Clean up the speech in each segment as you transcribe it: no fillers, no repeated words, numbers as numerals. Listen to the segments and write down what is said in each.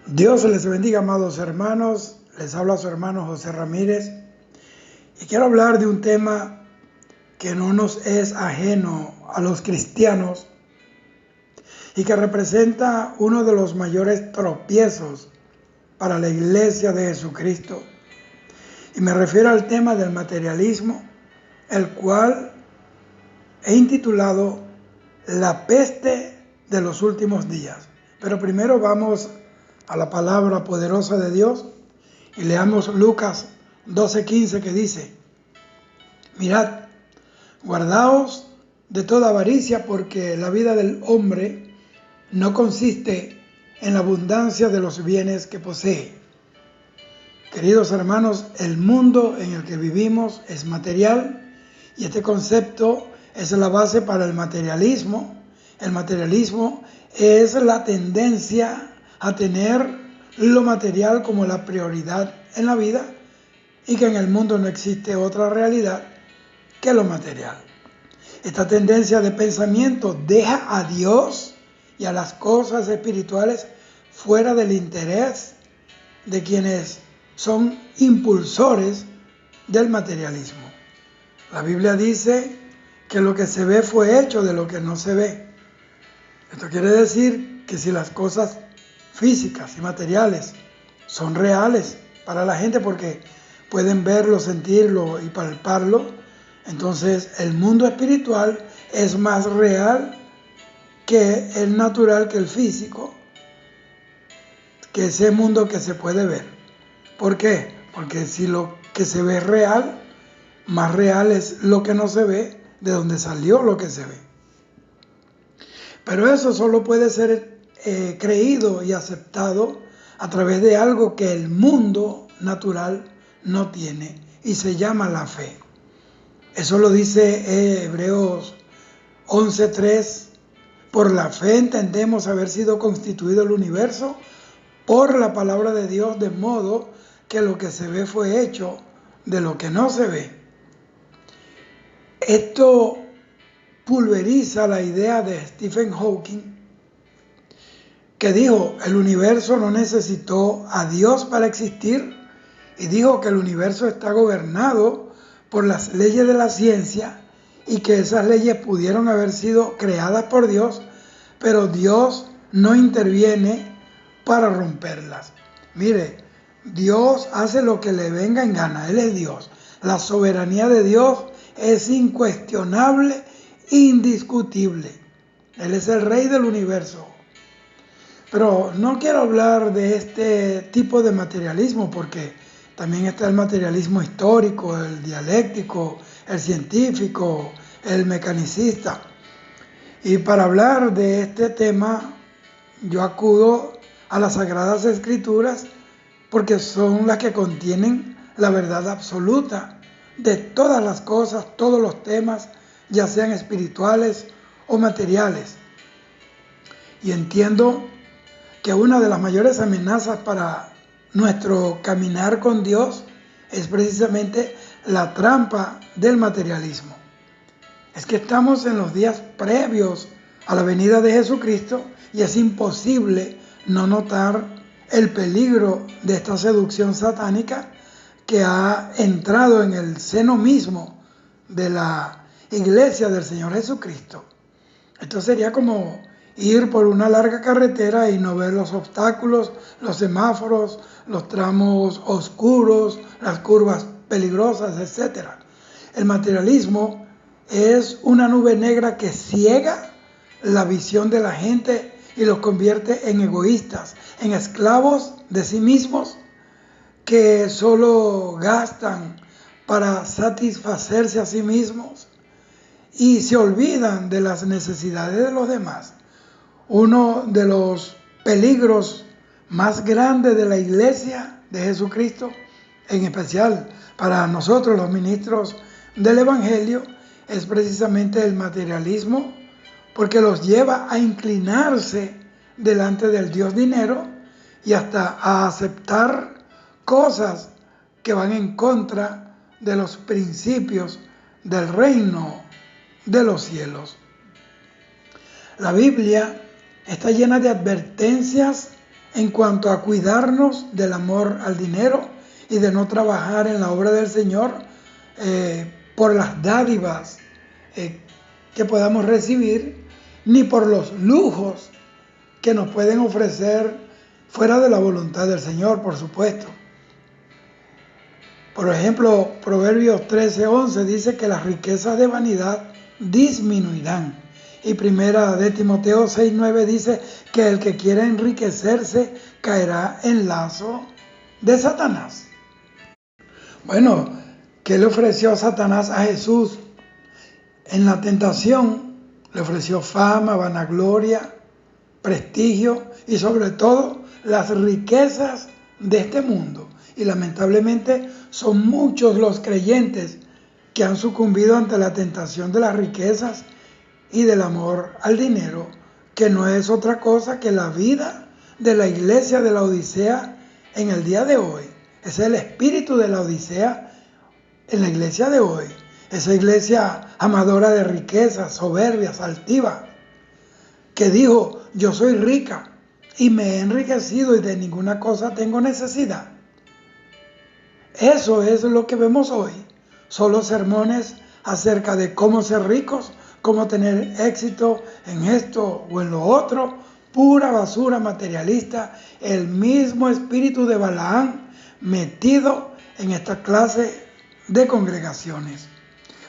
Dios les bendiga, amados hermanos. Les habla su hermano José Ramírez y quiero hablar de un tema que no nos es ajeno a los cristianos y que representa uno de los mayores tropiezos para la iglesia de Jesucristo. Y me refiero al tema del materialismo, el cual he intitulado La peste de los últimos días. Pero primero vamos a la palabra poderosa de Dios y leamos Lucas 12:15, que dice: Mirad, guardaos de toda avaricia, porque la vida del hombre no consiste en la abundancia de los bienes que posee. Queridos hermanos, el mundo en el que vivimos es material y este concepto es la base para el materialismo. El materialismo es la tendencia a tener lo material como la prioridad en la vida y que en el mundo no existe otra realidad que lo material. Esta tendencia de pensamiento deja a Dios y a las cosas espirituales fuera del interés de quienes son impulsores del materialismo. La Biblia dice que lo que se ve fue hecho de lo que no se ve. Esto quiere decir que si las cosas físicas y materiales son reales para la gente porque pueden verlo, sentirlo y palparlo, entonces el mundo espiritual es más real que el natural, que el físico, que ese mundo que se puede ver. ¿Por qué? Porque si lo que se ve es real, más real es lo que no se ve, de donde salió lo que se ve. Pero eso solo puede ser creído y aceptado a través de algo que el mundo natural no tiene y se llama la fe. Eso lo dice Hebreos 11:3. Por la fe entendemos haber sido constituido el universo por la palabra de Dios, de modo que lo que se ve fue hecho de lo que no se ve. Esto pulveriza la idea de Stephen Hawking, que dijo: el universo no necesitó a Dios para existir, y dijo que el universo está gobernado por las leyes de la ciencia y que esas leyes pudieron haber sido creadas por Dios, pero Dios no interviene para romperlas. Mire, Dios hace lo que le venga en gana. Él es Dios. La soberanía de Dios es incuestionable, indiscutible. Él es el rey del universo. Pero no quiero hablar de este tipo de materialismo, porque también está el materialismo histórico, el dialéctico, el científico, el mecanicista. Y para hablar de este tema, yo acudo a las Sagradas Escrituras, porque son las que contienen la verdad absoluta de todas las cosas, todos los temas, ya sean espirituales o materiales. Y entiendo que una de las mayores amenazas para nuestro caminar con Dios es precisamente la trampa del materialismo. Es que estamos en los días previos a la venida de Jesucristo y es imposible no notar el peligro de esta seducción satánica que ha entrado en el seno mismo de la iglesia del Señor Jesucristo. Esto sería como ir por una larga carretera y no ver los obstáculos, los semáforos, los tramos oscuros, las curvas peligrosas, etc. El materialismo es una nube negra que ciega la visión de la gente y los convierte en egoístas, en esclavos de sí mismos que solo gastan para satisfacerse a sí mismos y se olvidan de las necesidades de los demás. Uno de los peligros más grandes de la iglesia de Jesucristo, en especial para nosotros los ministros del Evangelio, es precisamente el materialismo, porque los lleva a inclinarse delante del Dios dinero y hasta a aceptar cosas que van en contra de los principios del reino de los cielos. La Biblia está llena de advertencias en cuanto a cuidarnos del amor al dinero y de no trabajar en la obra del Señor por las dádivas que podamos recibir, ni por los lujos que nos pueden ofrecer fuera de la voluntad del Señor, por supuesto. Por ejemplo, Proverbios 13:11 dice que las riquezas de vanidad disminuirán. Y primera de Timoteo 6:9 dice que el que quiera enriquecerse caerá en lazo de Satanás. Bueno, ¿qué le ofreció Satanás a Jesús? En la tentación le ofreció fama, vanagloria, prestigio y sobre todo las riquezas de este mundo. Y lamentablemente son muchos los creyentes que han sucumbido ante la tentación de las riquezas y del amor al dinero, que no es otra cosa que la vida de la iglesia de la Odisea en el día de hoy. Ese es el espíritu de la Odisea en la iglesia de hoy. Esa iglesia amadora de riquezas, soberbias, altivas, que dijo: yo soy rica y me he enriquecido y de ninguna cosa tengo necesidad. Eso es lo que vemos hoy. Solo sermones acerca de cómo ser ricos, cómo tener éxito en esto o en lo otro. Pura basura materialista. El mismo espíritu de Balaam metido en esta clase de congregaciones.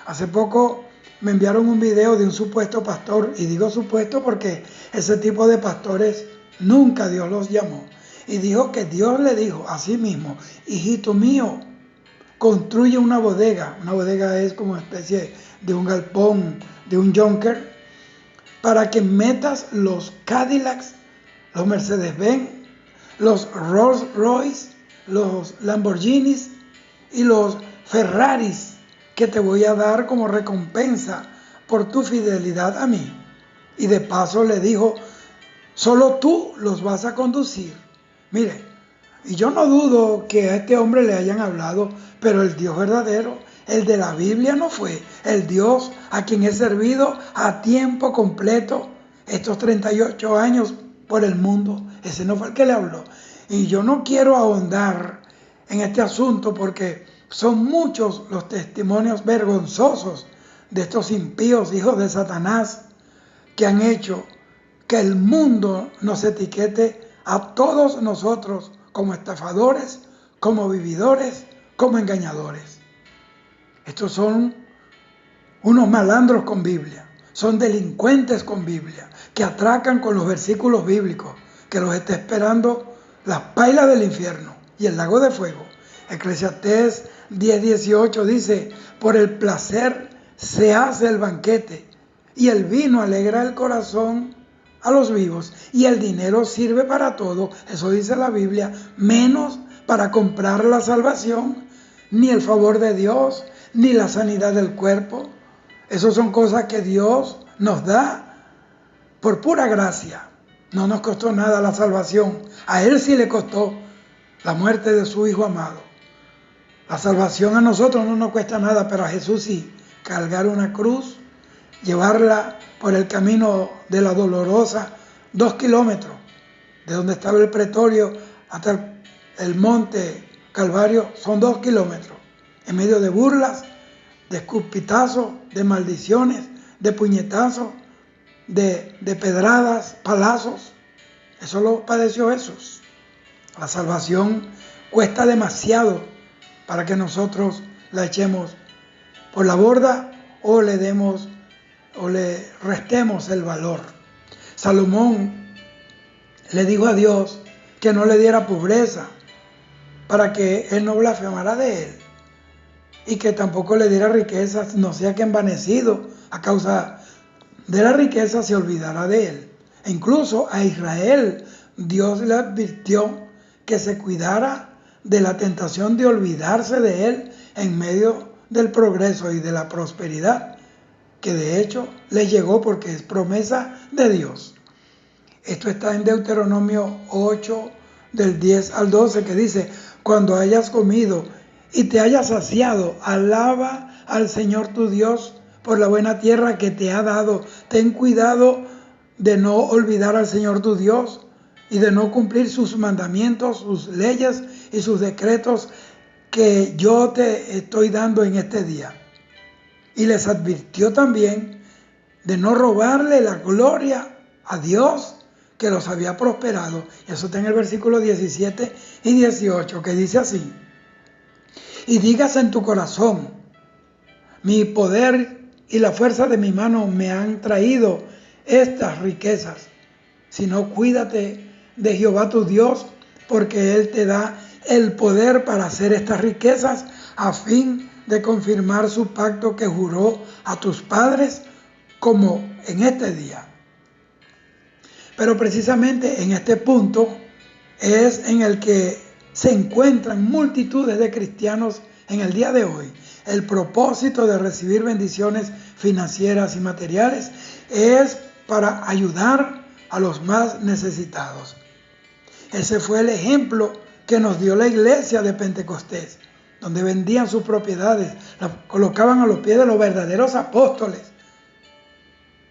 Hace poco me enviaron un video de un supuesto pastor, y digo supuesto porque ese tipo de pastores nunca Dios los llamó. Y dijo que Dios le dijo a sí mismo: hijito mío, construye una bodega. Una bodega es como una especie de un galpón, de un junker, para que metas los Cadillacs, los Mercedes-Benz, los Rolls-Royce, los Lamborghinis y los Ferraris que te voy a dar como recompensa por tu fidelidad a mí. Y de paso le dijo: solo tú los vas a conducir. Mire, y yo no dudo que a este hombre le hayan hablado, pero el Dios verdadero, el de la Biblia, no fue. El Dios a quien he servido a tiempo completo estos 38 años por el mundo, ese no fue el que le habló. Y yo no quiero ahondar en este asunto porque son muchos los testimonios vergonzosos de estos impíos hijos de Satanás que han hecho que el mundo nos etiquete a todos nosotros como estafadores, como vividores, como engañadores. Estos son unos malandros con Biblia, son delincuentes con Biblia, que atracan con los versículos bíblicos, que los está esperando las pailas del infierno y el lago de fuego. Eclesiastés 10:18 dice: por el placer se hace el banquete, y el vino alegra el corazón a los vivos, y el dinero sirve para todo. Eso dice la Biblia, menos para comprar la salvación, ni el favor de Dios, ni la sanidad del cuerpo. Esas son cosas que Dios nos da por pura gracia. No nos costó nada la salvación. A Él sí le costó la muerte de su Hijo amado. La salvación a nosotros no nos cuesta nada, pero a Jesús sí. Cargar una cruz, llevarla por el camino de la Dolorosa, 2 kilómetros, de donde estaba el pretorio hasta el monte Calvario, son 2 kilómetros, en medio de burlas, de escupitazos, de maldiciones, de puñetazos, de pedradas, palazos. Eso lo padeció Jesús. La salvación cuesta demasiado para que nosotros la echemos por la borda o le demos o le restemos el valor. Salomón le dijo a Dios que no le diera pobreza para que él no blasfemara de él, y que tampoco le diera riquezas, no sea que envanecido a causa de la riqueza se olvidara de él. E incluso a Israel Dios le advirtió que se cuidara de la tentación de olvidarse de él en medio del progreso y de la prosperidad, que de hecho le llegó porque es promesa de Dios. Esto está en Deuteronomio 8, del 10 al 12, que dice: cuando hayas comido y te hayas saciado, alaba al Señor tu Dios por la buena tierra que te ha dado. Ten cuidado de no olvidar al Señor tu Dios, y de no cumplir sus mandamientos, sus leyes y sus decretos que yo te estoy dando en este día. Y les advirtió también de no robarle la gloria a Dios que los había prosperado. Y eso está en el versículo 17 y 18, que dice así: y digas en tu corazón, mi poder y la fuerza de mi mano me han traído estas riquezas, sino cuídate de Jehová tu Dios, porque Él te da el poder para hacer estas riquezas a fin de confirmar su pacto que juró a tus padres, como en este día. Pero precisamente en este punto es en el que se encuentran multitudes de cristianos en el día de hoy. El propósito de recibir bendiciones financieras y materiales es para ayudar a los más necesitados. Ese fue el ejemplo que nos dio la iglesia de Pentecostés, donde vendían sus propiedades, las colocaban a los pies de los verdaderos apóstoles.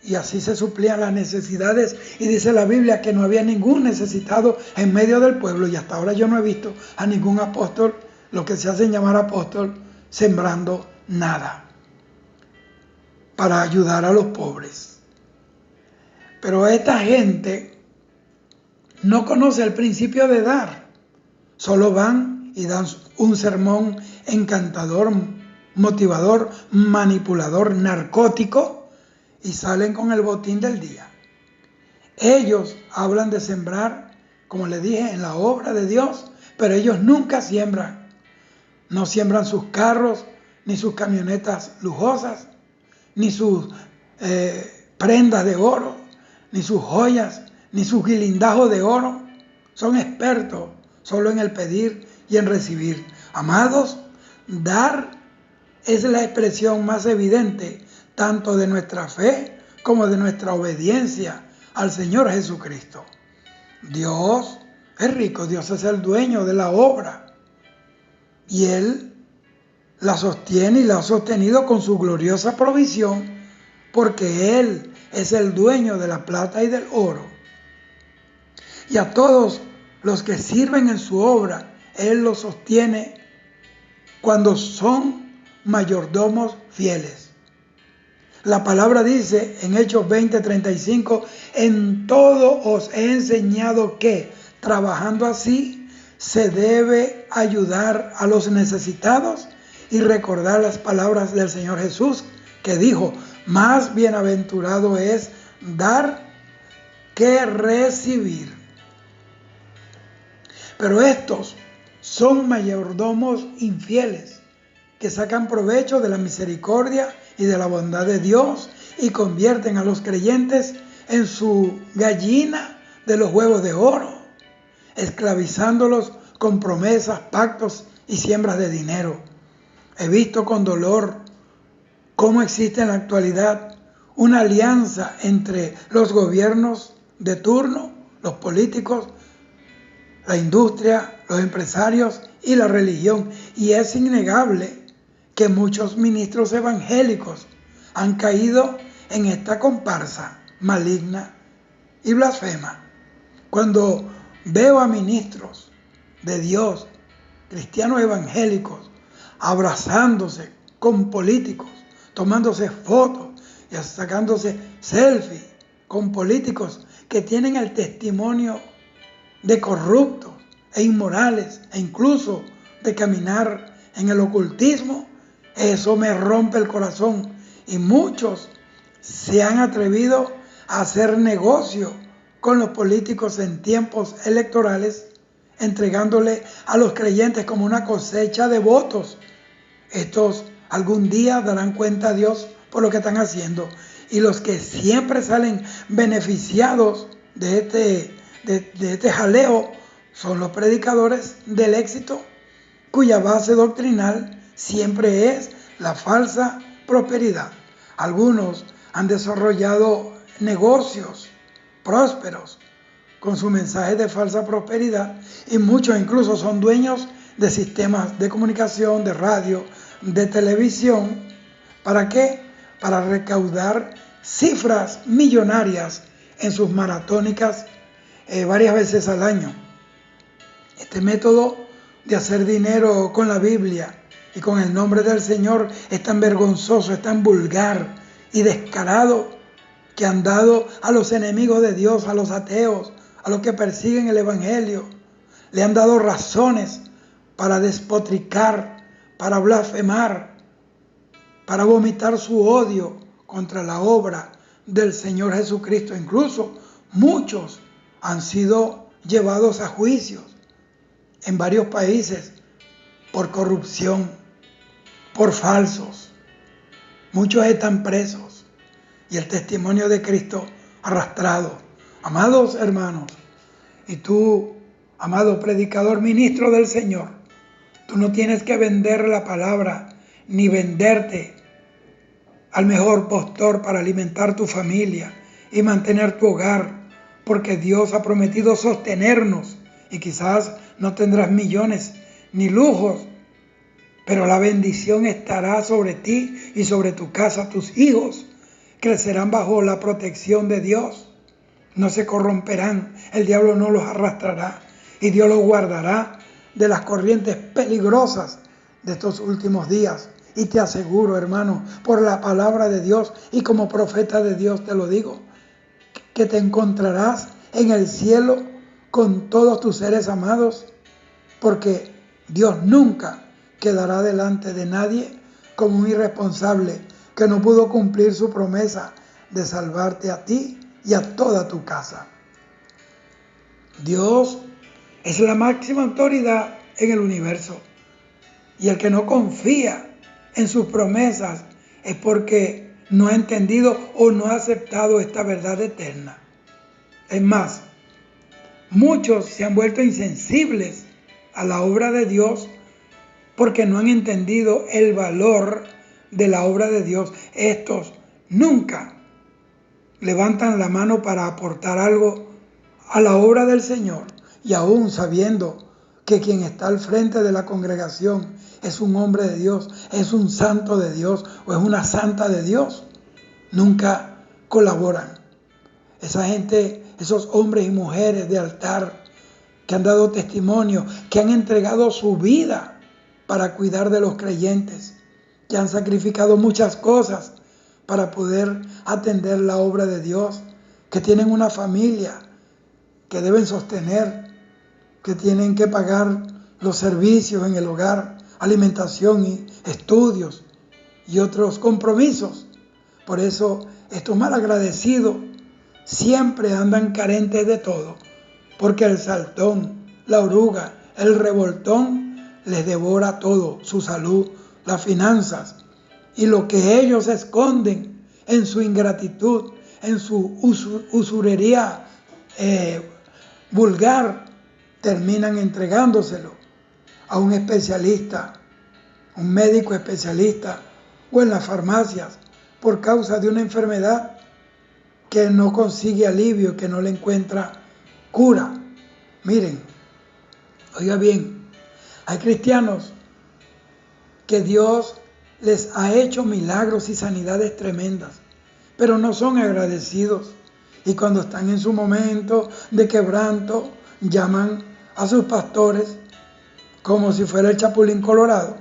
Y así se suplían las necesidades. Y dice la Biblia que no había ningún necesitado en medio del pueblo. Y hasta ahora yo no he visto a ningún apóstol, lo que se hacen llamar apóstol, sembrando nada para ayudar a los pobres. Pero esta gente no conoce el principio de dar. Solo van y dan un sermón encantador, motivador, manipulador, narcótico, y salen con el botín del día. Ellos hablan de sembrar, como les dije, en la obra de Dios, pero ellos nunca siembran. No siembran sus carros, ni sus camionetas lujosas, ni sus prendas de oro, ni sus joyas, ni sus guilindajos de oro. Son expertos solo en el pedir y en recibir. Amados, dar es la expresión más evidente tanto de nuestra fe como de nuestra obediencia al Señor Jesucristo. Dios es rico, Dios es el dueño de la obra y Él la sostiene y la ha sostenido con su gloriosa provisión, porque Él es el dueño de la plata y del oro. Y a todos los que sirven en su obra, Él los sostiene cuando son mayordomos fieles. La palabra dice en Hechos 20:35, en todo os he enseñado que, trabajando así, se debe ayudar a los necesitados y recordar las palabras del Señor Jesús, que dijo, más bienaventurado es dar que recibir. Pero estos son mayordomos infieles, que sacan provecho de la misericordia y de la bondad de Dios y convierten a los creyentes en su gallina de los huevos de oro, esclavizándolos con promesas, pactos y siembras de dinero. He visto con dolor cómo existe en la actualidad una alianza entre los gobiernos de turno, los políticos, la industria, los empresarios y la religión. Y es innegable que muchos ministros evangélicos han caído en esta comparsa maligna y blasfema. Cuando veo a ministros de Dios, cristianos evangélicos, abrazándose con políticos, tomándose fotos y sacándose selfies con políticos que tienen el testimonio de corruptos e inmorales e incluso de caminar en el ocultismo, eso me rompe el corazón. Y muchos se han atrevido a hacer negocio con los políticos en tiempos electorales, entregándole a los creyentes como una cosecha de votos. Estos algún día darán cuenta a Dios por lo que están haciendo. Y los que siempre salen beneficiados de este jaleo son los predicadores del éxito, cuya base doctrinal siempre es la falsa prosperidad. Algunos han desarrollado negocios prósperos con su mensaje de falsa prosperidad y muchos incluso son dueños de sistemas de comunicación, de radio, de televisión. ¿Para qué? Para recaudar cifras millonarias en sus maratónicas varias veces al año. Este método de hacer dinero con la Biblia y con el nombre del Señor es tan vergonzoso, es tan vulgar y descarado que han dado a los enemigos de Dios, a los ateos, a los que persiguen el Evangelio, le han dado razones para despotricar, para blasfemar, para vomitar su odio contra la obra del Señor Jesucristo. Incluso muchos han sido llevados a juicios en varios países por corrupción, por falsos. Muchos están presos y el testimonio de Cristo arrastrado. Amados hermanos, y tú, amado predicador, ministro del Señor, tú no tienes que vender la palabra ni venderte al mejor postor para alimentar tu familia y mantener tu hogar, porque Dios ha prometido sostenernos y quizás no tendrás millones ni lujos, pero la bendición estará sobre ti y sobre tu casa. Tus hijos crecerán bajo la protección de Dios. No se corromperán, el diablo no los arrastrará y Dios los guardará de las corrientes peligrosas de estos últimos días. Y te aseguro, hermano, por la palabra de Dios y como profeta de Dios te lo digo, que te encontrarás en el cielo con todos tus seres amados, porque Dios nunca quedará delante de nadie como un irresponsable que no pudo cumplir su promesa de salvarte a ti y a toda tu casa. Dios es la máxima autoridad en el universo, y el que no confía en sus promesas es porque no ha entendido o no ha aceptado esta verdad eterna. Es más, muchos se han vuelto insensibles a la obra de Dios porque no han entendido el valor de la obra de Dios. Estos nunca levantan la mano para aportar algo a la obra del Señor, y aún sabiendo que quien está al frente de la congregación es un hombre de Dios, es un santo de Dios o es una santa de Dios, nunca colaboran. Esa gente, esos hombres y mujeres de altar que han dado testimonio, que han entregado su vida para cuidar de los creyentes, que han sacrificado muchas cosas para poder atender la obra de Dios, que tienen una familia que deben sostener, que tienen que pagar los servicios en el hogar, alimentación y estudios y otros compromisos. Por eso estos malagradecidos siempre andan carentes de todo, porque el saltón, la oruga, el revoltón les devora todo, su salud, las finanzas, y lo que ellos esconden en su ingratitud, en su usurería vulgar, terminan entregándoselo a un especialista, un médico especialista, o en las farmacias por causa de una enfermedad que no consigue alivio, que no le encuentra cura. Miren, oiga bien, hay cristianos que Dios les ha hecho milagros y sanidades tremendas, pero no son agradecidos. Y cuando están en su momento de quebranto, llaman a sus pastores como si fuera el Chapulín Colorado,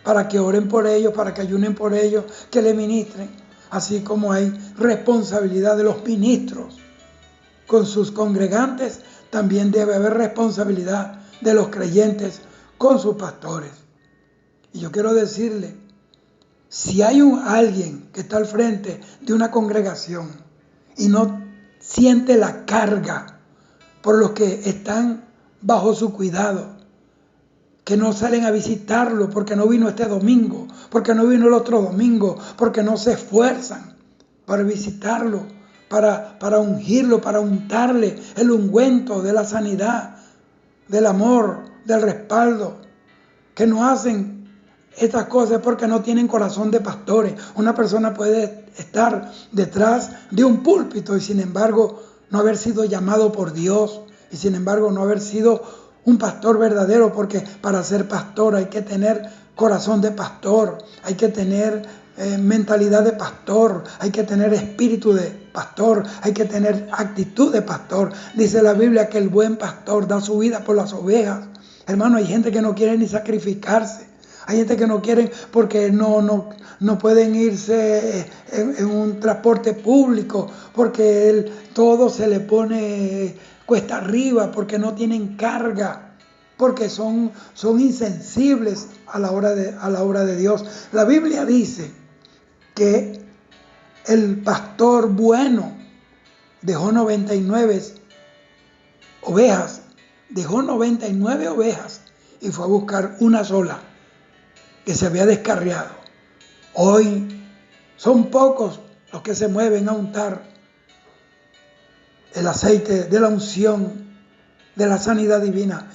para que oren por ellos, para que ayunen por ellos, que le ministren. Así como hay responsabilidad de los ministros con sus congregantes, también debe haber responsabilidad de los creyentes con sus pastores. Y yo quiero decirle, si hay alguien que está al frente de una congregación y no siente la carga por los que están bajo su cuidado, que no salen a visitarlo porque no vino este domingo, porque no vino el otro domingo, porque no se esfuerzan para visitarlo, para ungirlo, para untarle el ungüento de la sanidad, del amor, del respaldo, que no hacen estas cosas porque no tienen corazón de pastores. Una persona puede estar detrás de un púlpito y sin embargo no haber sido llamado por Dios, y sin embargo no haber sido un pastor verdadero, porque para ser pastor hay que tener corazón de pastor, hay que tener mentalidad de pastor, hay que tener espíritu de pastor, hay que tener actitud de pastor. Dice la Biblia que el buen pastor da su vida por las ovejas. Hermano, hay gente que no quiere ni sacrificarse. Hay gente que no quiere porque no pueden irse en un transporte público, porque todo se le pone cuesta arriba, porque no tienen carga, porque son insensibles a la obra de Dios. La Biblia dice que el pastor bueno dejó 99 ovejas, dejó 99 ovejas y fue a buscar una sola que se había descarriado. Hoy son pocos los que se mueven a untar el aceite de la unción, de la sanidad divina,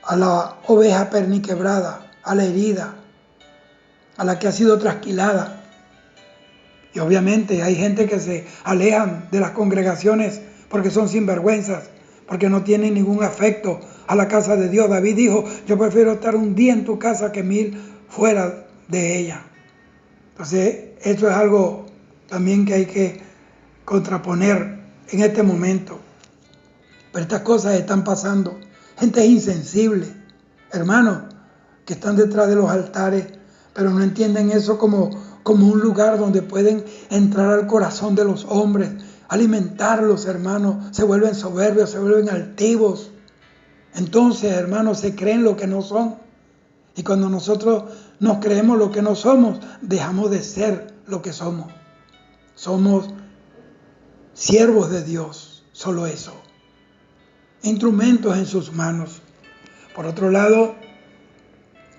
a la oveja perniquebrada, a la herida, a la que ha sido trasquilada. Y obviamente hay gente que se alejan de las congregaciones porque son sinvergüenzas, porque no tienen ningún afecto a la casa de Dios. David dijo: yo prefiero estar un día en tu casa que 1000 fuera de ella. Entonces, esto es algo también que hay que contraponer en este momento. Pero estas cosas están pasando. Gente insensible, hermanos, que están detrás de los altares, pero no entienden eso como un lugar donde pueden entrar al corazón de los hombres, alimentarlos, hermanos. Se vuelven soberbios, se vuelven altivos. Entonces, hermanos, se creen lo que no son. Y cuando nosotros nos creemos lo que no somos, dejamos de ser lo que somos. Somos siervos de Dios, solo eso. Instrumentos en sus manos. Por otro lado,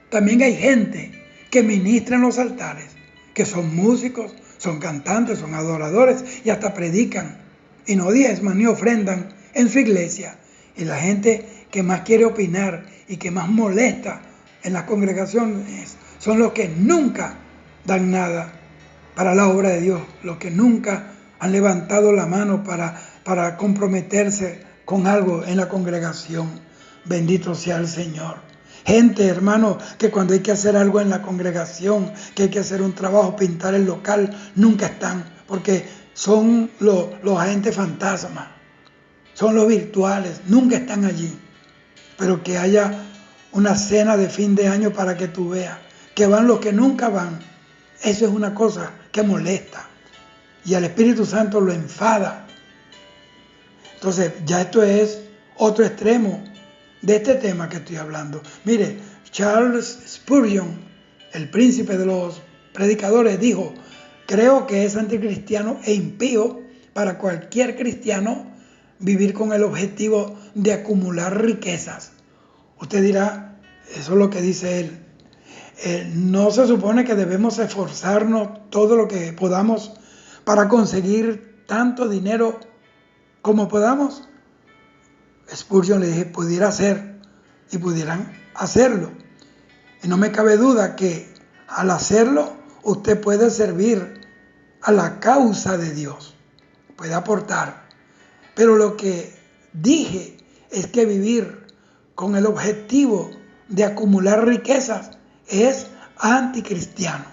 también hay gente que ministra en los altares, que son músicos, son cantantes, son adoradores y hasta predican. Y no diezman ni ofrendan en su iglesia. Y la gente que más quiere opinar y que más molesta en las congregaciones son los que nunca dan nada para la obra de Dios, los que nunca han levantado la mano para comprometerse con algo en la congregación. Bendito sea el Señor. Gente, hermano, que cuando hay que hacer algo en la congregación, que hay que hacer un trabajo, pintar el local, nunca están, porque son los agentes fantasmas, son los virtuales, nunca están allí. Pero que haya una cena de fin de año para que tú veas que van los que nunca van, eso es una cosa que molesta y al Espíritu Santo lo enfada. Entonces, ya esto es otro extremo de este tema que estoy hablando. Mire, Charles Spurgeon, el príncipe de los predicadores, dijo: creo que es anticristiano e impío para cualquier cristiano vivir con el objetivo de acumular riquezas. Usted dirá, eso es lo que dice él. No se supone que debemos esforzarnos todo lo que podamos para conseguir tanto dinero como podamos. Spurgeon le dije, pudiera ser y pudieran hacerlo. Y no me cabe duda que al hacerlo usted puede servir a la causa de Dios, puede aportar. Pero lo que dije es que vivir con el objetivo de acumular riquezas es anticristiano.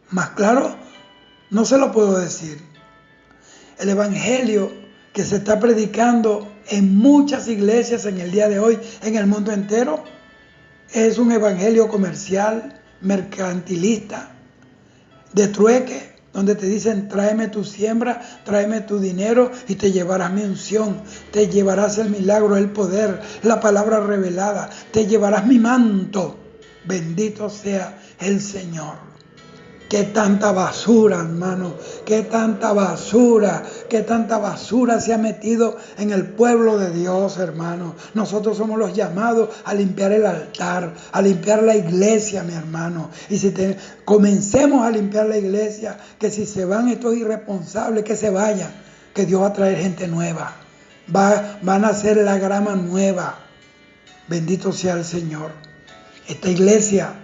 Más claro, no se lo puedo decir. El evangelio que se está predicando en muchas iglesias en el día de hoy, en el mundo entero, es un evangelio comercial, mercantilista, de trueque, donde te dicen: tráeme tu siembra, tráeme tu dinero y te llevarás mi unción, te llevarás el milagro, el poder, la palabra revelada, te llevarás mi manto. Bendito sea el Señor. Qué tanta basura, hermano, qué tanta basura se ha metido en el pueblo de Dios, hermano. Nosotros somos los llamados a limpiar el altar, a limpiar la iglesia, mi hermano. Y si comencemos a limpiar la iglesia, que si se van estos irresponsables, que se vayan, que Dios va a traer gente nueva. Van a hacer la grama nueva. Bendito sea el Señor. Esta iglesia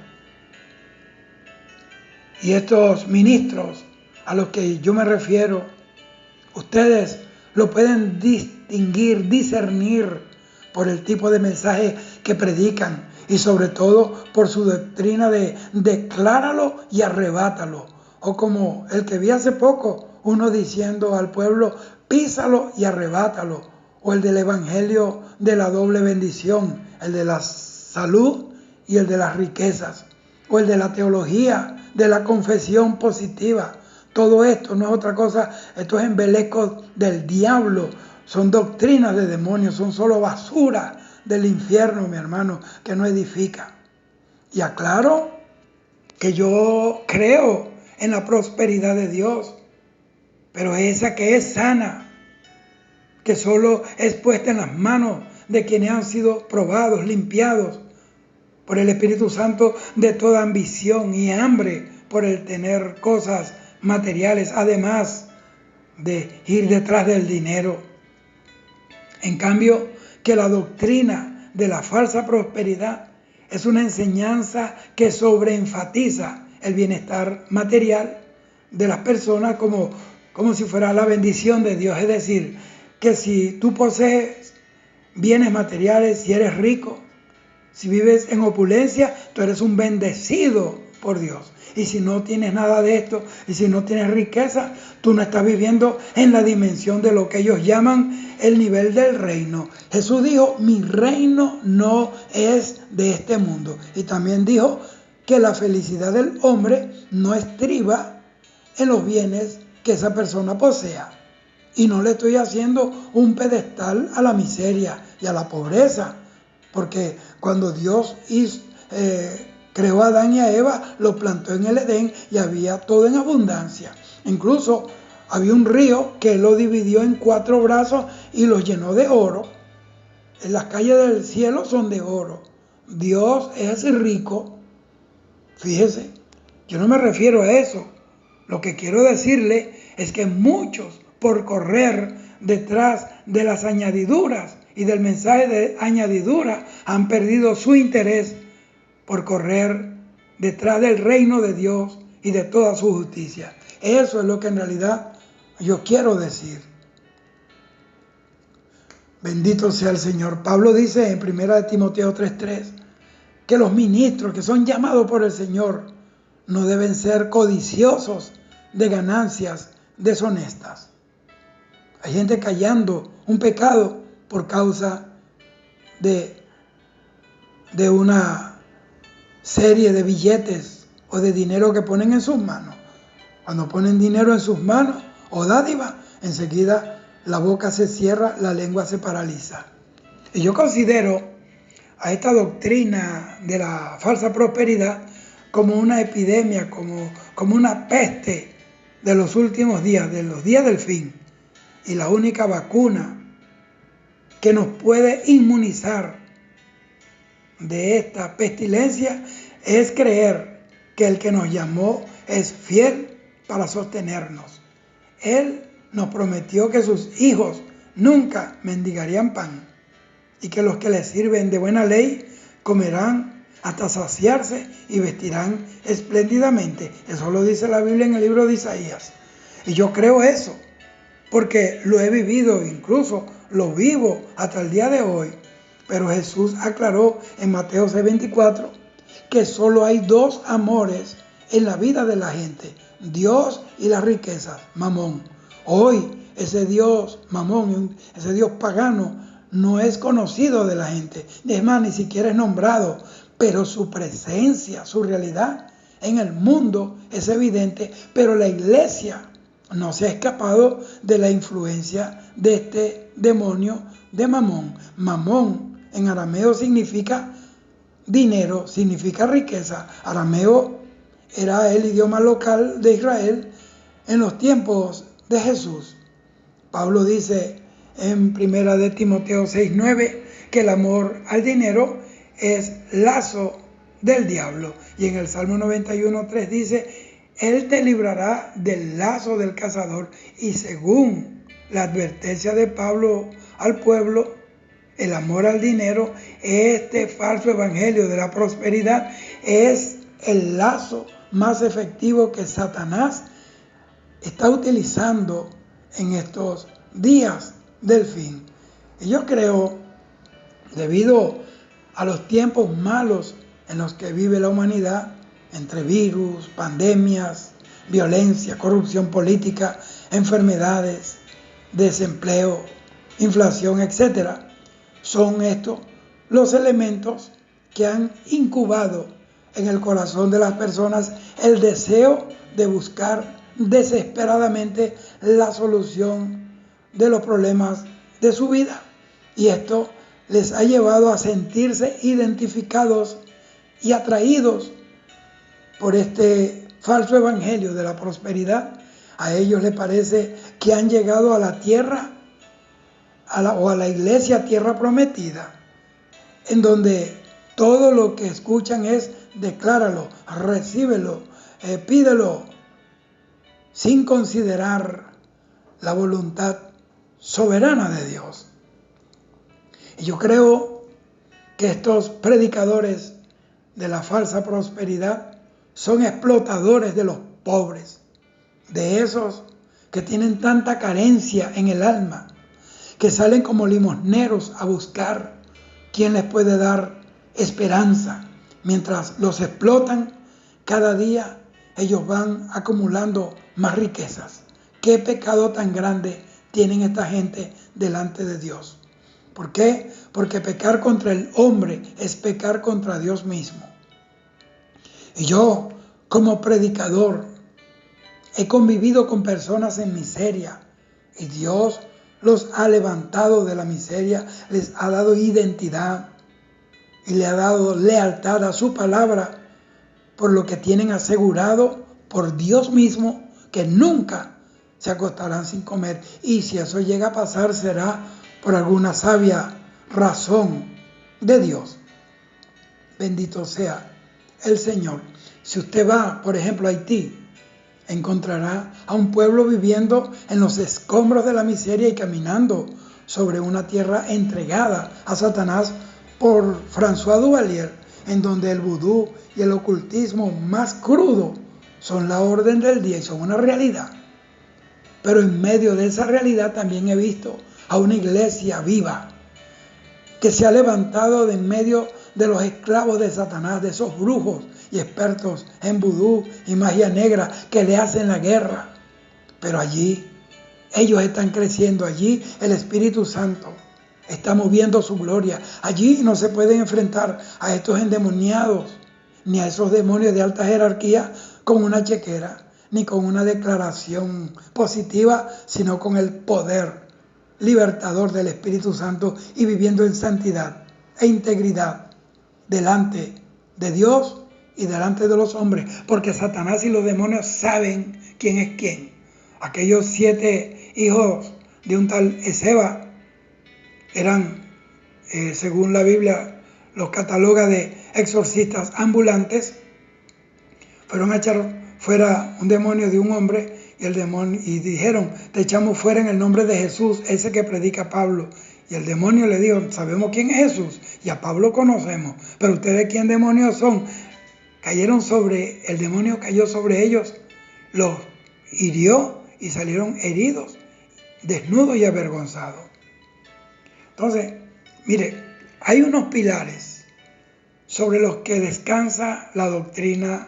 y estos ministros a los que yo me refiero, ustedes lo pueden distinguir, discernir por el tipo de mensaje que predican y sobre todo por su doctrina de decláralo y arrebátalo. O como el que vi hace poco, uno diciendo al pueblo, písalo y arrebátalo. O el del evangelio de la doble bendición, el de la salud y el de las riquezas. O el de la teología de la confesión positiva. Todo esto no es otra cosa, esto es embeleco del diablo. Son doctrinas de demonios, son solo basura del infierno, mi hermano, que no edifica. Y aclaro que yo creo en la prosperidad de Dios, pero esa que es sana, que solo es puesta en las manos de quienes han sido probados, limpiados por el Espíritu Santo de toda ambición y hambre por el tener cosas materiales, además de ir detrás del dinero. En cambio, que la doctrina de la falsa prosperidad es una enseñanza que sobreenfatiza el bienestar material de las personas como si fuera la bendición de Dios. Es decir, que si tú posees bienes materiales, si eres rico, si vives en opulencia, tú eres un bendecido por Dios. Y si no tienes nada de esto, y si no tienes riqueza, tú no estás viviendo en la dimensión de lo que ellos llaman el nivel del reino. Jesús dijo, mi reino no es de este mundo. Y también dijo que la felicidad del hombre no estriba en los bienes que esa persona posea. Y no le estoy haciendo un pedestal a la miseria y a la pobreza. Porque cuando Dios creó a Adán y a Eva, lo plantó en el Edén y había todo en abundancia. Incluso había un río que Él lo dividió en 4 brazos y los llenó de oro. En las calles del cielo son de oro. Dios es rico. Fíjese, yo no me refiero a eso. Lo que quiero decirle es que muchos, por correr detrás de las añadiduras y del mensaje de añadidura, han perdido su interés por correr detrás del reino de Dios y de toda su justicia. Eso es lo que en realidad yo quiero decir. Bendito sea el Señor. Pablo dice en 1 Timoteo 3:3 que los ministros que son llamados por el Señor no deben ser codiciosos de ganancias deshonestas. Hay gente callando un pecado por causa de una serie de billetes o de dinero que ponen en sus manos. Cuando ponen dinero en sus manos o dádiva, enseguida la boca se cierra, la lengua se paraliza. Y yo considero a esta doctrina de la falsa prosperidad como una epidemia, como una peste de los últimos días, de los días del fin. Y la única vacuna que nos puede inmunizar de esta pestilencia es creer que el que nos llamó es fiel para sostenernos. Él nos prometió que sus hijos nunca mendigarían pan y que los que les sirven de buena ley comerán hasta saciarse y vestirán espléndidamente. Eso lo dice la Biblia en el libro de Isaías. Y yo creo eso, porque lo he vivido, incluso lo vivo hasta el día de hoy. Pero Jesús aclaró en Mateo 6:24 que solo hay 2 amores en la vida de la gente: Dios y las riquezas, Mamón. Hoy ese Dios, Mamón, ese Dios pagano, no es conocido de la gente. Es más, ni siquiera es nombrado. Pero su presencia, su realidad en el mundo es evidente. Pero la iglesia no se ha escapado de la influencia de este demonio de Mamón. Mamón en arameo significa dinero, significa riqueza. Arameo era el idioma local de Israel en los tiempos de Jesús. Pablo dice en 1 Timoteo 6:9 que el amor al dinero es lazo del diablo. Y en el Salmo 91:3 dice, Él te librará del lazo del cazador. Y según la advertencia de Pablo al pueblo, el amor al dinero, este falso evangelio de la prosperidad, es el lazo más efectivo que Satanás está utilizando en estos días del fin. Y yo creo, debido a los tiempos malos en los que vive la humanidad, entre virus, pandemias, violencia, corrupción política, enfermedades, desempleo, inflación, etcétera, son estos los elementos que han incubado en el corazón de las personas el deseo de buscar desesperadamente la solución de los problemas de su vida. Y esto les ha llevado a sentirse identificados y atraídos por este falso evangelio de la prosperidad. A ellos les parece que han llegado a la tierra, o a la iglesia tierra prometida, en donde todo lo que escuchan es decláralo, recíbelo, pídelo, sin considerar la voluntad soberana de Dios. Y yo creo que estos predicadores de la falsa prosperidad son explotadores de los pobres, de esos que tienen tanta carencia en el alma, que salen como limosneros a buscar quién les puede dar esperanza. Mientras los explotan, cada día ellos van acumulando más riquezas. ¿Qué pecado tan grande tienen esta gente delante de Dios? ¿Por qué? Porque pecar contra el hombre es pecar contra Dios mismo. Y yo, como predicador, he convivido con personas en miseria y Dios los ha levantado de la miseria, les ha dado identidad y le ha dado lealtad a su palabra, por lo que tienen asegurado por Dios mismo que nunca se acostarán sin comer. Y si eso llega a pasar, será por alguna sabia razón de Dios. Bendito sea el Señor. Si usted va, por ejemplo, a Haití, encontrará a un pueblo viviendo en los escombros de la miseria y caminando sobre una tierra entregada a Satanás por François Duvalier, en donde el vudú y el ocultismo más crudo son la orden del día y son una realidad. Pero en medio de esa realidad también he visto a una iglesia viva que se ha levantado de en medio de los esclavos de Satanás, de esos brujos y expertos en vudú y magia negra que le hacen la guerra. Pero allí ellos están creciendo, allí el Espíritu Santo está moviendo su gloria. Allí no se pueden enfrentar a estos endemoniados ni a esos demonios de alta jerarquía con una chequera ni con una declaración positiva, sino con el poder libertador del Espíritu Santo y viviendo en santidad e integridad delante de Dios y delante de los hombres, porque Satanás y los demonios saben quién es quién. Aquellos 7 hijos de un tal Ezeba eran, según la Biblia los cataloga de exorcistas ambulantes. Fueron a echar fuera un demonio de un hombre y dijeron: te echamos fuera en el nombre de Jesús, ese que predica Pablo. Y el demonio le dijo: sabemos quién es Jesús y a Pablo conocemos, pero ustedes quién demonios son. El demonio cayó sobre ellos, los hirió y salieron heridos, desnudos y avergonzados. Entonces, mire, hay unos pilares sobre los que descansa la doctrina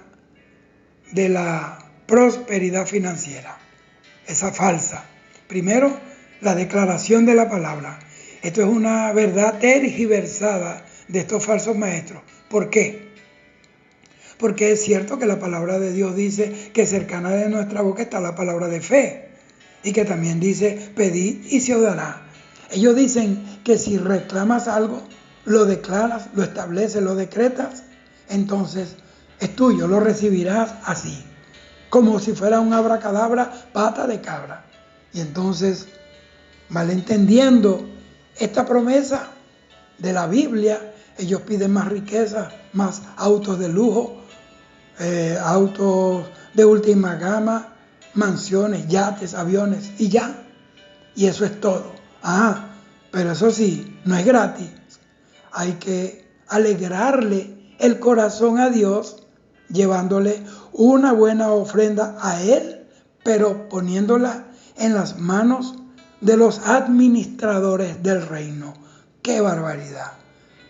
de la prosperidad financiera, esa falsa. Primero, la declaración de la palabra. Esto es una verdad tergiversada de estos falsos maestros. ¿Por qué? Porque es cierto que la palabra de Dios dice que cercana de nuestra boca está la palabra de fe, y que también dice: pedid y se os dará. Ellos dicen que si reclamas algo, lo declaras, lo estableces, lo decretas, entonces es tuyo, lo recibirás así, como si fuera un abracadabra, pata de cabra. Y entonces, malentendiendo esta promesa de la Biblia, ellos piden más riqueza, más autos de lujo, autos de última gama, mansiones, yates, aviones y ya. Y eso es todo. Pero eso sí, no es gratis. Hay que alegrarle el corazón a Dios llevándole una buena ofrenda a Él, pero poniéndola en las manos de los administradores del reino. ¡Qué barbaridad!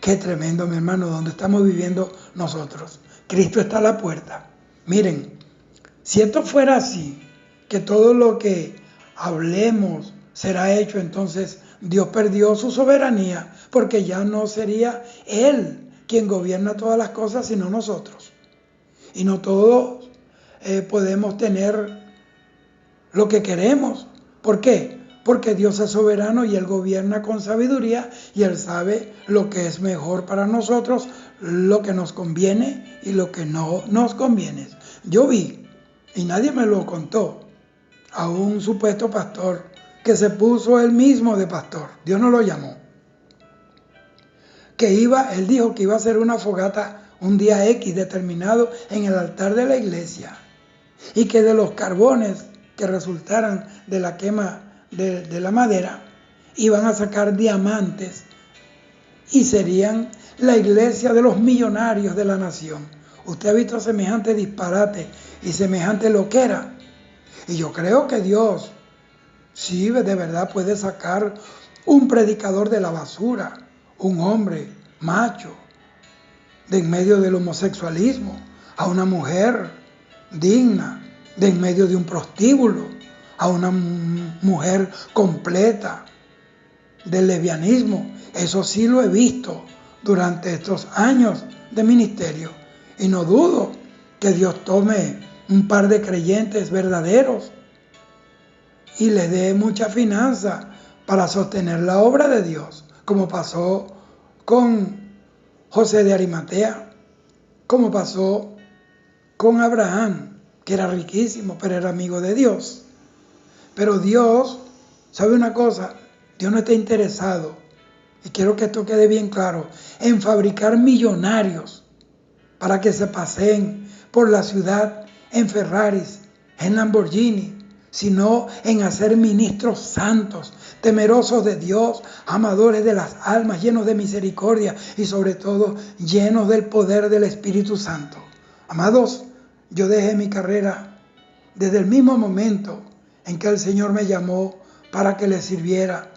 ¡Qué tremendo, mi hermano, donde estamos viviendo nosotros! Cristo está a la puerta. Miren, si esto fuera así, que todo lo que hablemos será hecho, entonces Dios perdió su soberanía, porque ya no sería Él quien gobierna todas las cosas, sino nosotros. Y no todos podemos tener lo que queremos. ¿Por qué? Porque Dios es soberano y Él gobierna con sabiduría y Él sabe lo que es mejor para nosotros, lo que nos conviene y lo que no nos conviene. Yo vi, y nadie me lo contó, a un supuesto pastor que se puso él mismo de pastor. Dios no lo llamó. Él dijo que iba a hacer una fogata un día X determinado en el altar de la iglesia y que de los carbones que resultaran de la quema de la madera iban a sacar diamantes y serían la iglesia de los millonarios de la nación. Usted ha visto semejante disparate y semejante loquera. Y yo creo que Dios sí de verdad puede sacar un predicador de la basura, un hombre macho, de en medio del homosexualismo, a una mujer digna, de en medio de un prostíbulo, a una mujer completa del lesbianismo. Eso sí lo he visto durante estos años de ministerio. Y no dudo que Dios tome un par de creyentes verdaderos y les dé mucha finanza para sostener la obra de Dios, como pasó con José de Arimatea, como pasó con Abraham, que era riquísimo, pero era amigo de Dios. Pero Dios, ¿sabe una cosa? Dios no está interesado, y quiero que esto quede bien claro, en fabricar millonarios para que se paseen por la ciudad en Ferraris, en Lamborghini, sino en hacer ministros santos, temerosos de Dios, amadores de las almas, llenos de misericordia y sobre todo llenos del poder del Espíritu Santo. Amados, yo dejé mi carrera desde el mismo momento en que el Señor me llamó para que le sirviera.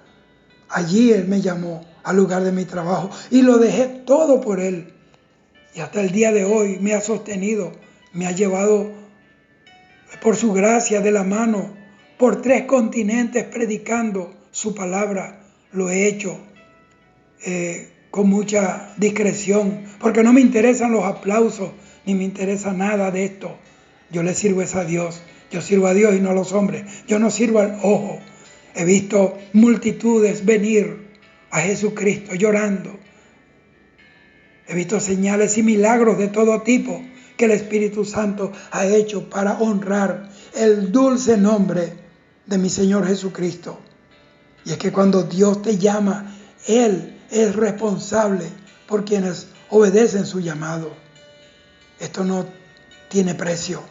Allí Él me llamó al lugar de mi trabajo y lo dejé todo por Él. Y hasta el día de hoy me ha sostenido, me ha llevado por su gracia de la mano por 3 continentes predicando su palabra. Lo he hecho con mucha discreción, porque no me interesan los aplausos, ni me interesa nada de esto. Yo le sirvo a Dios, yo sirvo a Dios y no a los hombres, yo no sirvo al ojo. He visto multitudes venir a Jesucristo llorando. He visto señales y milagros de todo tipo que el Espíritu Santo ha hecho para honrar el dulce nombre de mi Señor Jesucristo. Y es que cuando Dios te llama, Él es responsable por quienes obedecen su llamado. Esto no tiene precio.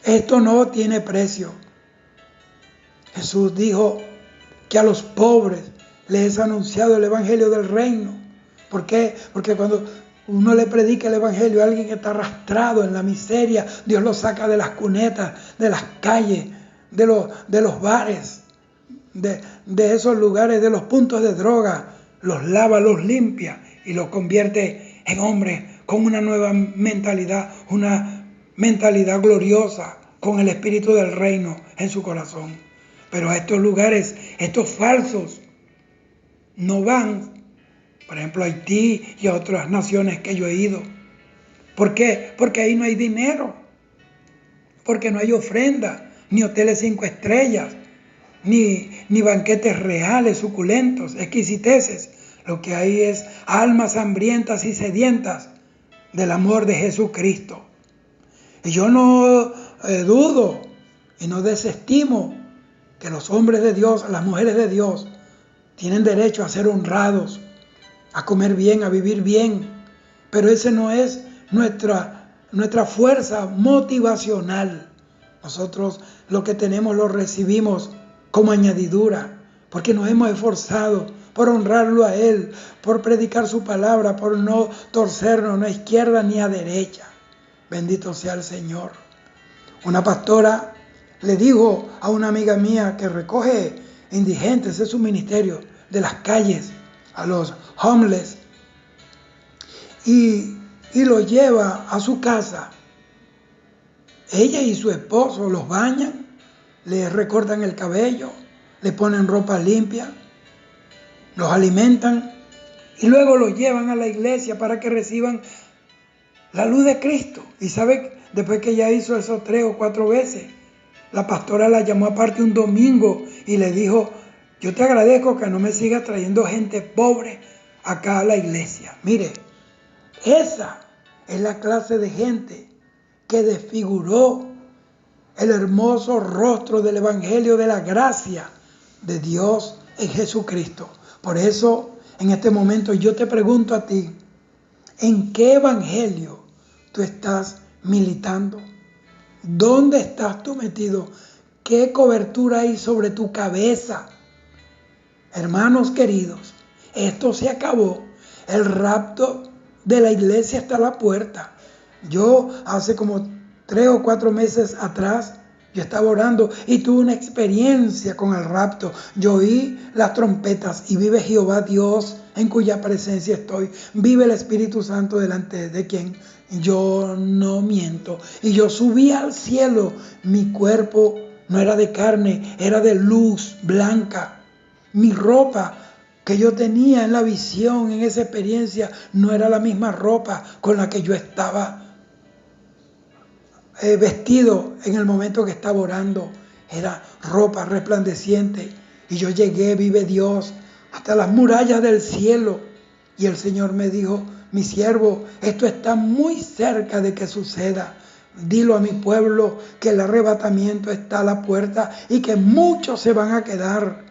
Esto no tiene precio. Jesús dijo que a los pobres les es anunciado el Evangelio del Reino. ¿Por qué? Porque cuando uno le predica el Evangelio a alguien que está arrastrado en la miseria, Dios lo saca de las cunetas, de las calles, de los bares, de esos lugares, de los puntos de droga, los lava, los limpia y los convierte en hombres con una nueva mentalidad, una mentalidad gloriosa, con el espíritu del reino en su corazón. Pero a estos lugares, estos falsos, no van. Por ejemplo, a Haití y a otras naciones que yo he ido. ¿Por qué? Porque ahí no hay dinero. Porque no hay ofrenda, ni hoteles 5 estrellas, ni banquetes reales, suculentos, exquisiteces. Lo que hay es almas hambrientas y sedientas del amor de Jesucristo. Y yo no dudo y no desestimo que los hombres de Dios, las mujeres de Dios, tienen derecho a ser honrados, a comer bien, a vivir bien. Pero ese no es nuestra fuerza motivacional. Nosotros lo que tenemos lo recibimos como añadidura, porque nos hemos esforzado por honrarlo a Él, por predicar su palabra, por no torcernos ni a izquierda ni a derecha. Bendito sea el Señor. Una pastora le dijo a una amiga mía que recoge indigentes, ese es su ministerio, de las calles, a los homeless, y los lleva a su casa. Ella y su esposo los bañan, les recortan el cabello, le ponen ropa limpia, los alimentan y luego los llevan a la iglesia para que reciban la luz de Cristo. Y sabe, después que ella hizo eso 3 o 4 veces, la pastora la llamó aparte un domingo y le dijo: yo te agradezco que no me sigas trayendo gente pobre acá a la iglesia. Mire, esa es la clase de gente que desfiguró el hermoso rostro del evangelio de la gracia de Dios en Jesucristo. Por eso, en este momento yo te pregunto a ti, ¿en qué evangelio tú estás militando? ¿Dónde estás tú metido? ¿Qué cobertura hay sobre tu cabeza? Hermanos queridos, esto se acabó. El rapto de la iglesia está a la puerta. Yo hace como 3 o 4 meses atrás, yo estaba orando y tuve una experiencia con el rapto. Yo oí las trompetas y vive Jehová Dios en cuya presencia estoy. Vive el Espíritu Santo delante de quien yo no miento. Y yo subí al cielo. Mi cuerpo no era de carne, era de luz blanca. Mi ropa que yo tenía en la visión, en esa experiencia, no era la misma ropa con la que yo estaba vestido en el momento que estaba orando. Era ropa resplandeciente. Y yo llegué, vive Dios, hasta las murallas del cielo. Y el Señor me dijo: mi siervo, esto está muy cerca de que suceda. Dilo a mi pueblo que el arrebatamiento está a la puerta y que muchos se van a quedar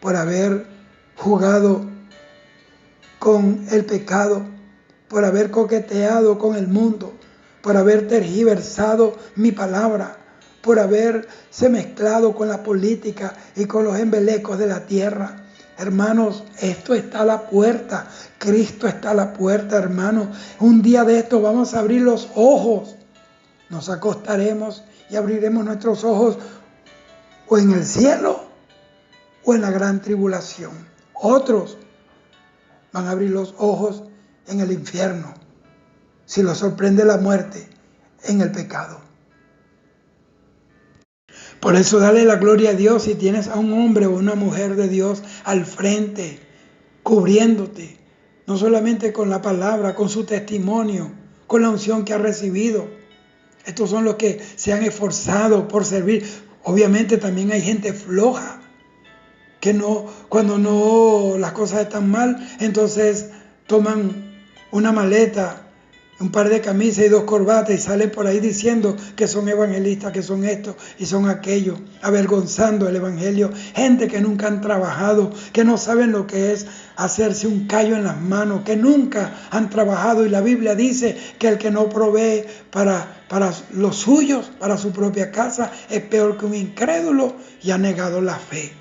por haber jugado con el pecado, por haber coqueteado con el mundo, por haber tergiversado mi palabra, por haberse mezclado con la política y con los embelecos de la tierra. Hermanos, esto está a la puerta. Cristo está a la puerta, hermanos. Un día de esto vamos a abrir los ojos. Nos acostaremos y abriremos nuestros ojos o en el cielo o en la gran tribulación. Otros van a abrir los ojos en el infierno, si los sorprende la muerte en el pecado. Por eso dale la gloria a Dios si tienes a un hombre o una mujer de Dios al frente, cubriéndote, no solamente con la palabra, con su testimonio, con la unción que ha recibido. Estos son los que se han esforzado por servir. Obviamente también hay gente floja, que no, cuando no las cosas están mal, entonces toman una maleta, un par de camisas y 2 corbatas y salen por ahí diciendo que son evangelistas, que son esto y son aquello, avergonzando el evangelio. Gente que nunca han trabajado, que no saben lo que es hacerse un callo en las manos, que nunca han trabajado. Y la Biblia dice que el que no provee para los suyos, para su propia casa, es peor que un incrédulo y ha negado la fe.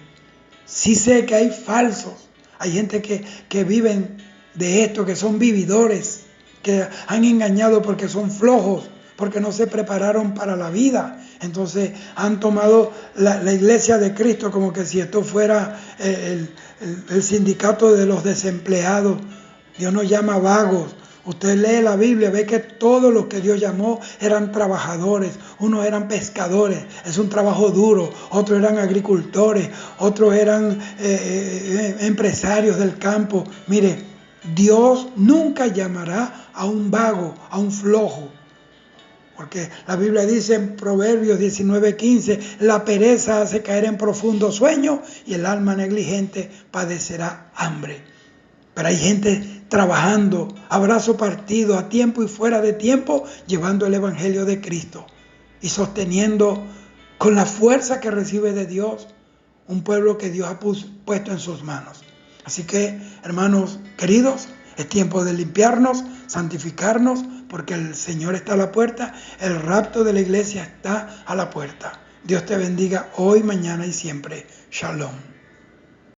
Sí sé que hay falsos, hay gente que viven de esto, que son vividores, que han engañado porque son flojos, porque no se prepararon para la vida. Entonces han tomado la iglesia de Cristo como que si esto fuera el sindicato de los desempleados. Dios nos llama vagos. Usted lee la Biblia, ve que todos los que Dios llamó eran trabajadores. Unos eran pescadores, es un trabajo duro. Otros eran agricultores, otros eran empresarios del campo. Mire, Dios nunca llamará a un vago, a un flojo. Porque la Biblia dice en Proverbios 19:15, la pereza hace caer en profundo sueño y el alma negligente padecerá hambre. Pero hay gente trabajando a brazo partido, a tiempo y fuera de tiempo, llevando el evangelio de Cristo y sosteniendo con la fuerza que recibe de Dios un pueblo que Dios ha puesto en sus manos. Así que, hermanos queridos, es tiempo de limpiarnos, santificarnos, porque el Señor está a la puerta, el rapto de la iglesia está a la puerta. Dios te bendiga hoy, mañana y siempre. Shalom.